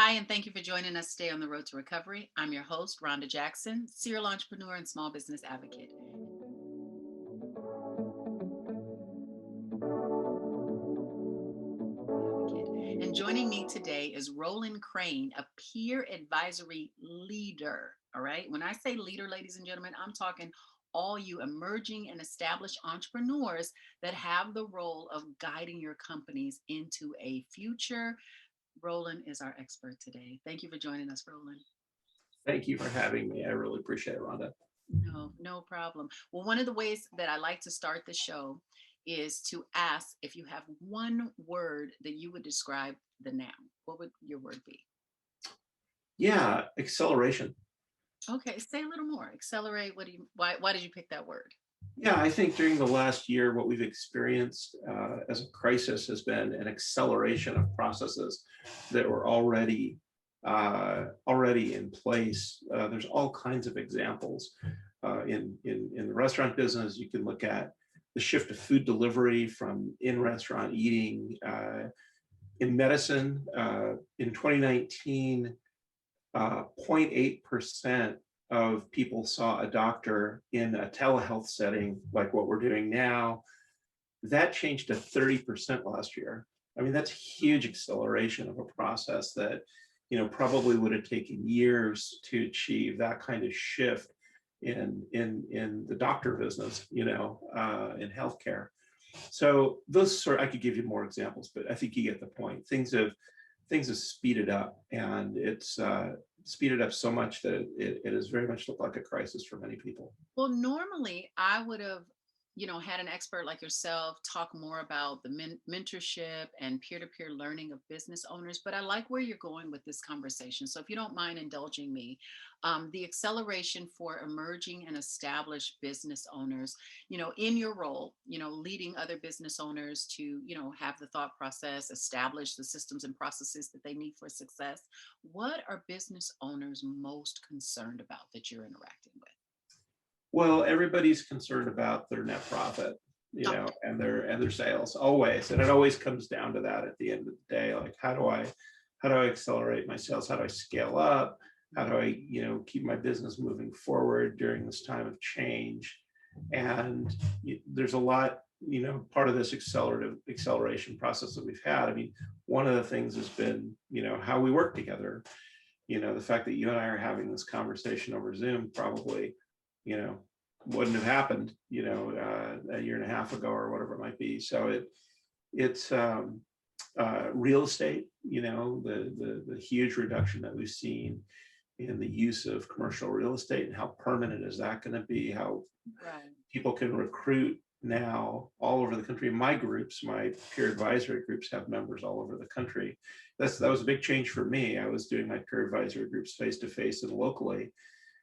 Hi, and thank you for joining us today on the Road to Recovery. I'm your host, Rhonda Jackson, serial entrepreneur and small business advocate. And joining me today is Roland Crane, a peer advisory leader. All right. When I say leader, ladies and gentlemen, I'm talking all you emerging and established entrepreneurs that have the role of guiding your companies into a future. Roland is our expert today. Thank you for joining us, Roland. Thank you for having me. I really appreciate it, Rhonda. No, no problem. Well, one of the ways that I like to start the show is to ask if you have one word that you would describe the now. What would your word be? Yeah, acceleration. Okay, say a little more. Accelerate. Why did you pick that word? Yeah, I think during the last year, what we've experienced as a crisis has been an acceleration of processes that were already in place. There's all kinds of examples in the restaurant business. You can look at the shift to food delivery from in-restaurant eating. In medicine, in 2019, 0.8% of people saw a doctor in a telehealth setting like what we're doing now. That changed to 30% last year. I mean, that's huge acceleration of a process that, probably would have taken years to achieve that kind of shift in the doctor business, in healthcare. So I could give you more examples, but I think you get the point. Things have speeded up, and it's speeded up so much that it has very much looked like a crisis for many people. Well, normally I would have, had an expert like yourself talk more about the mentorship and peer-to-peer learning of business owners. But I like where you're going with this conversation. So if you don't mind indulging me, the acceleration for emerging and established business owners, in your role, leading other business owners to, have the thought process, establish the systems and processes that they need for success. What are business owners most concerned about that you're interacting with? Well, everybody's concerned about their net profit, Okay. and their sales always, and it always comes down to that at the end of the day. Like, how do I accelerate my sales? How do I scale up? How do I, keep my business moving forward during this time of change? And there's a lot, part of this acceleration process that we've had. I mean, one of the things has been, how we work together. The fact that you and I are having this conversation over Zoom probably, you know, wouldn't have happened, a year and a half ago or whatever it might be. So it's real estate, the huge reduction that we've seen in the use of commercial real estate, and how permanent is that going to be? How Right. people can recruit now all over the country. My groups, my peer advisory groups, have members all over the country. That was a big change for me. I was doing my peer advisory groups face to face and locally,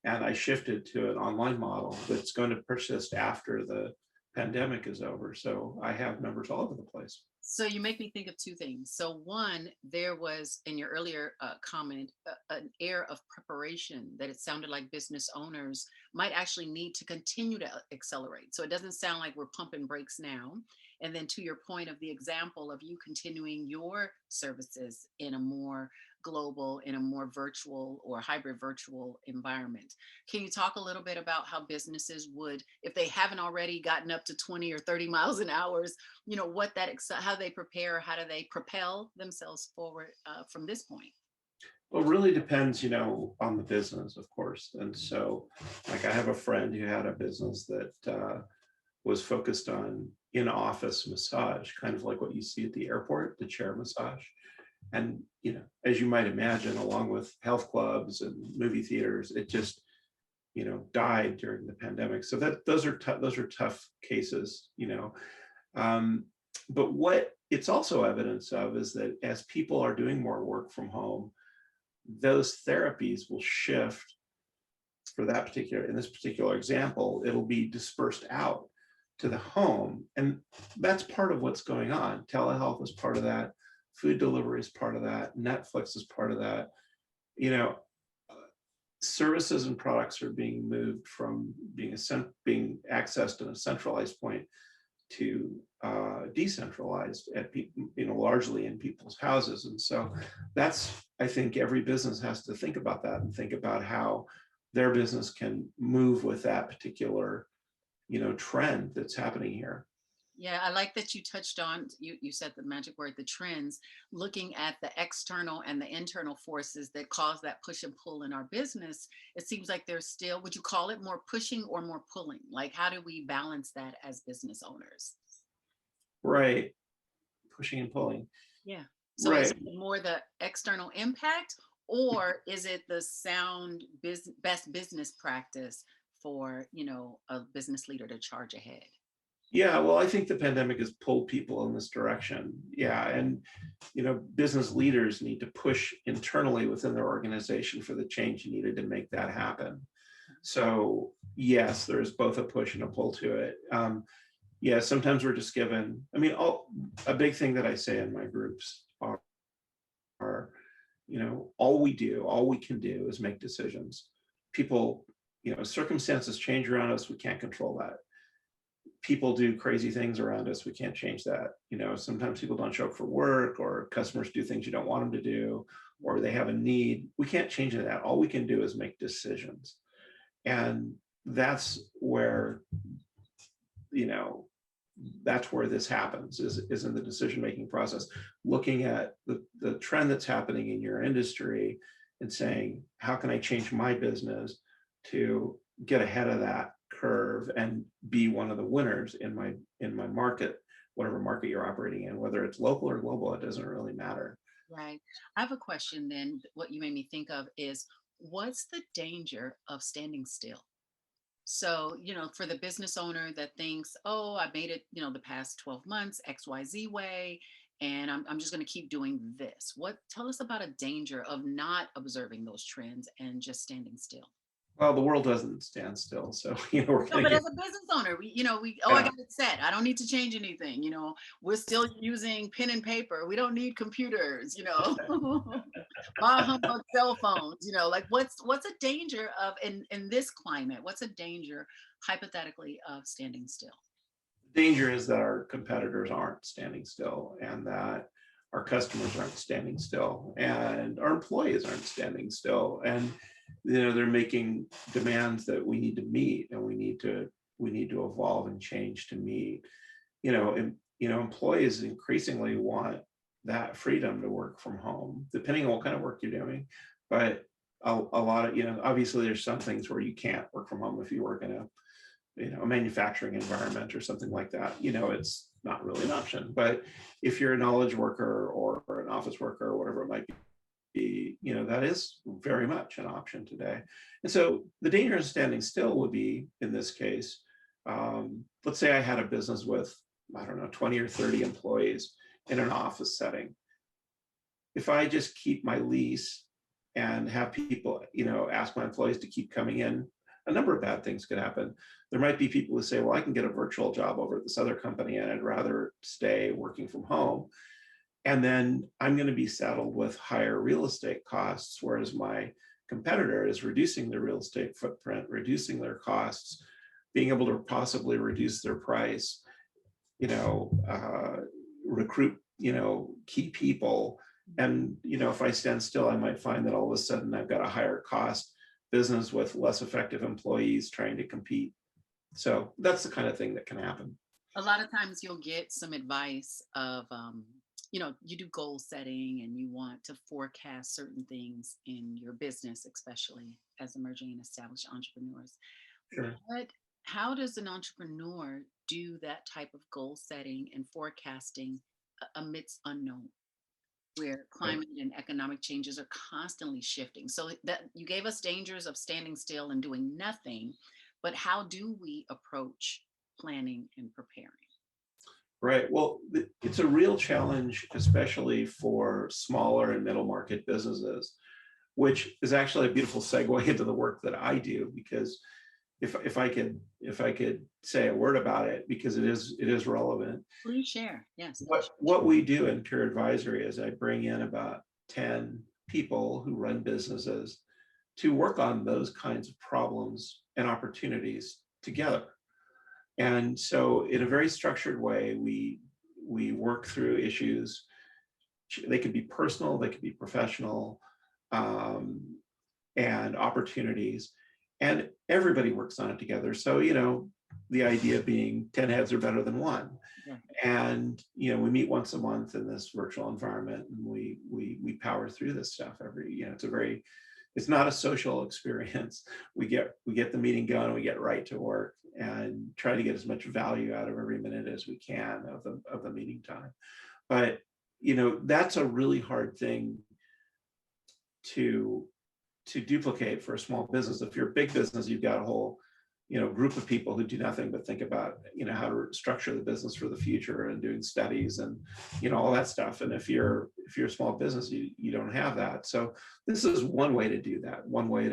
and I shifted to an online model that's going to persist after the pandemic is over. So I have members all over the place. So you make me think of two things. So one, there was in your earlier comment an air of preparation that it sounded like business owners might actually need to continue to accelerate. So it doesn't sound like we're pumping brakes now. And then to your point of the example of you continuing your services in a more global, in a more virtual or hybrid virtual environment. Can you talk a little bit about how businesses would, if they haven't already gotten up to 20 or 30 miles an hour, what how they prepare, how do they propel themselves forward from this point? Well, it really depends, on the business, of course. And so, like, I have a friend who had a business that was focused on in-office massage, kind of like what you see at the airport, the chair massage. And, as you might imagine, along with health clubs and movie theaters, it just, died during the pandemic. So those are tough cases. Um, but what it's also evidence of is that as people are doing more work from home, those therapies will shift. In this particular example, it'll be dispersed out to the home. And that's part of what's going on. Telehealth is part of that. Food delivery is part of that. Netflix is part of that. You know, Services and products are being moved from being accessed in a centralized point to decentralized at people, largely in people's houses. And so that's, I think every business has to think about that and think about how their business can move with that particular, trend that's happening here. Yeah, I like that you touched on, you said the magic word, the trends, looking at the external and the internal forces that cause that push and pull in our business. It seems like there's still, would you call it more pushing or more pulling? Like, how do we balance that as business owners? Right. Pushing and pulling. Yeah. So is Right. it more the external impact, or is it the sound best business practice for, a business leader to charge ahead? Yeah, well, I think the pandemic has pulled people in this direction. Yeah, and business leaders need to push internally within their organization for the change needed to make that happen. So yes, there's both a push and a pull to it. Yeah, sometimes we're just given. I mean, a big thing that I say in my groups are, all we can do is make decisions. People, circumstances change around us. We can't control that. People do crazy things around us. We can't change that. Sometimes people don't show up for work, or customers do things you don't want them to do, or they have a need. We can't change that. All we can do is make decisions. And that's where, that's where this happens, is in the decision-making process, looking at the trend that's happening in your industry and saying, how can I change my business to get ahead of that curve and be one of the winners in my market, whatever market you're operating in, whether it's local or global, it doesn't really matter. Right. I have a question then. What you made me think of is, what's the danger of standing still? So, for the business owner that thinks, oh, I made it, the past 12 months, XYZ way, and I'm just going to keep doing this. Tell us about a danger of not observing those trends and just standing still. Well, the world doesn't stand still, so we're No, going to but get. as a business owner, I Yeah. got it set. I don't need to change anything. We're still using pen and paper. We don't need computers. Bah humbug cell phones. Like what's a danger of in this climate? What's a danger hypothetically of standing still? Danger is that our competitors aren't standing still, and that our customers aren't standing still, and our employees aren't standing still, and they're making demands that we need to meet, and we need to evolve and change to meet. Employees increasingly want that freedom to work from home, depending on what kind of work you're doing. But a lot of, obviously there's some things where you can't work from home if you work in a manufacturing environment or something like that. It's not really an option. But if you're a knowledge worker or an office worker or whatever it might be, that is very much an option today. And so the danger of standing still would be, in this case, let's say I had a business with, I don't know, 20 or 30 employees in an office setting. If I just keep my lease and have people, ask my employees to keep coming in, a number of bad things could happen. There might be people who say, well, I can get a virtual job over at this other company and I'd rather stay working from home. And then I'm going to be saddled with higher real estate costs, whereas my competitor is reducing their real estate footprint, reducing their costs, being able to possibly reduce their price, recruit, key people. And, if I stand still, I might find that all of a sudden I've got a higher cost business with less effective employees trying to compete. So that's the kind of thing that can happen. A lot of times you'll get some advice of, you do goal setting and you want to forecast certain things in your business, especially as emerging and established entrepreneurs. Sure. How does an entrepreneur do that type of goal setting and forecasting amidst unknown, where Right. climate and economic changes are constantly shifting? So that you gave us dangers of standing still and doing nothing, but how do we approach planning and preparing? Right. Well, it's a real challenge, especially for smaller and middle market businesses, which is actually a beautiful segue into the work that I do, because if I could say a word about it, because it is relevant. Please share. Yes. What we do in Peer Advisory is I bring in about 10 people who run businesses to work on those kinds of problems and opportunities together. And so in a very structured way, we work through issues. They could be personal, they could be professional, um, and opportunities. And everybody works on it together. So, the idea being 10 heads are better than one. Yeah. And we meet once a month in this virtual environment, and we power through this stuff it's not a social experience. We get the meeting going, we get right to work and try to get as much value out of every minute as we can of the meeting time. But that's a really hard thing to duplicate for a small business. If you're a big business, you've got a whole group of people who do nothing but think about how to structure the business for the future and doing studies and all that stuff. And if you're a small business, you don't have that. So this is one way to do that, one way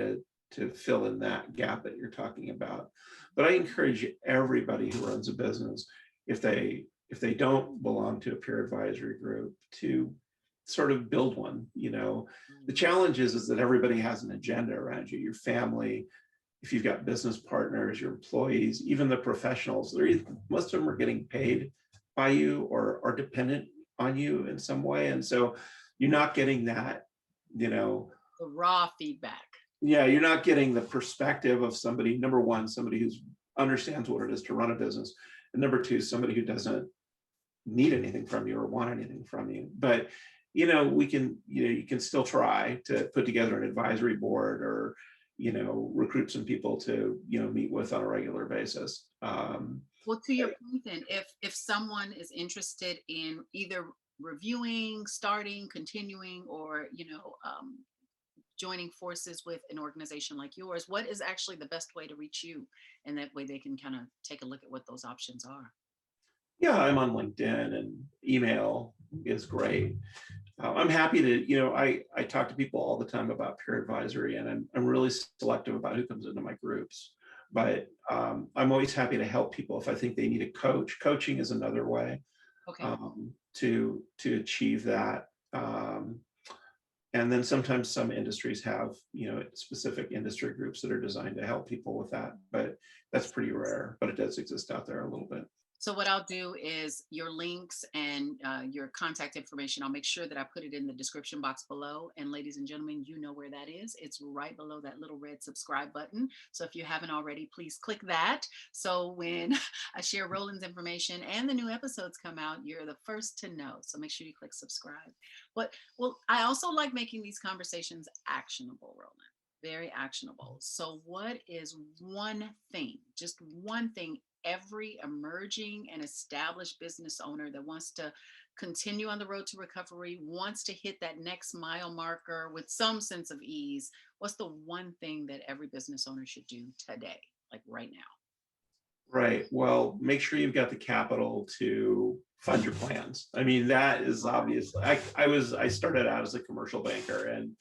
to fill in that gap that you're talking about. But I encourage everybody who runs a business, if they don't belong to a peer advisory group, to sort of build one. The challenge is that everybody has an agenda around you, your family, if you've got business partners, your employees, even the professionals. Most of them are getting paid by you or are dependent on you in some way. And so you're not getting that, The raw feedback. yeah, you're not getting the perspective of somebody, number one, somebody who understands what it is to run a business. And number two, somebody who doesn't need anything from you or want anything from you. But we can, you can still try to put together an advisory board or recruit some people to meet with on a regular basis. Well, to your point, then, if someone is interested in either reviewing, starting, continuing, or joining forces with an organization like yours, what is actually the best way to reach you? And that way they can kind of take a look at what those options are. Yeah, I'm on LinkedIn, and email is great. I'm happy to, I talk to people all the time about peer advisory, and I'm really selective about who comes into my groups. But I'm always happy to help people if I think they need a coach. Coaching is another way Okay. to achieve that. And then sometimes some industries have, specific industry groups that are designed to help people with that. But that's pretty rare, but it does exist out there a little bit. So what I'll do is your links and your contact information, I'll make sure that I put it in the description box below. And ladies and gentlemen, you know where that is. It's right below that little red subscribe button. So if you haven't already, please click that. So when I share Roland's information and the new episodes come out, you're the first to know. So make sure you click subscribe. But well, I also like making these conversations actionable, Roland. Very actionable. So what is one thing, just one thing, every emerging and established business owner that wants to continue on the road to recovery, wants to hit that next mile marker with some sense of ease, what's the one thing that every business owner should do today, like right now? Right. Well, make sure you've got the capital to fund your plans. I mean, that is obvious. I started out as a commercial banker, and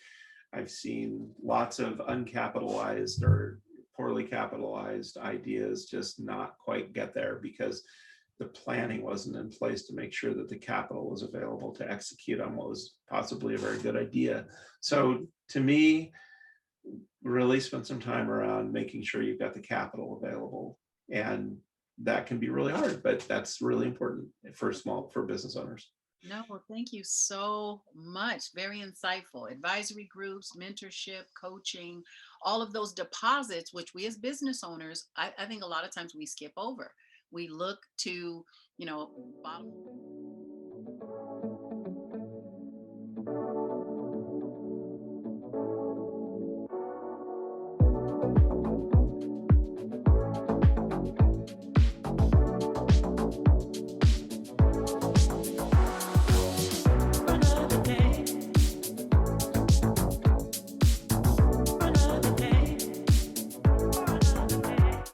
I've seen lots of uncapitalized or poorly capitalized ideas just not quite get there because the planning wasn't in place to make sure that the capital was available to execute on what was possibly a very good idea. So to me, really spend some time around making sure you've got the capital available. And that can be really hard, but that's really important for business owners. No, well, thank you so much. Very insightful. Advisory groups, mentorship, coaching, all of those deposits, which we as business owners, I think a lot of times we skip over. We look to, bottom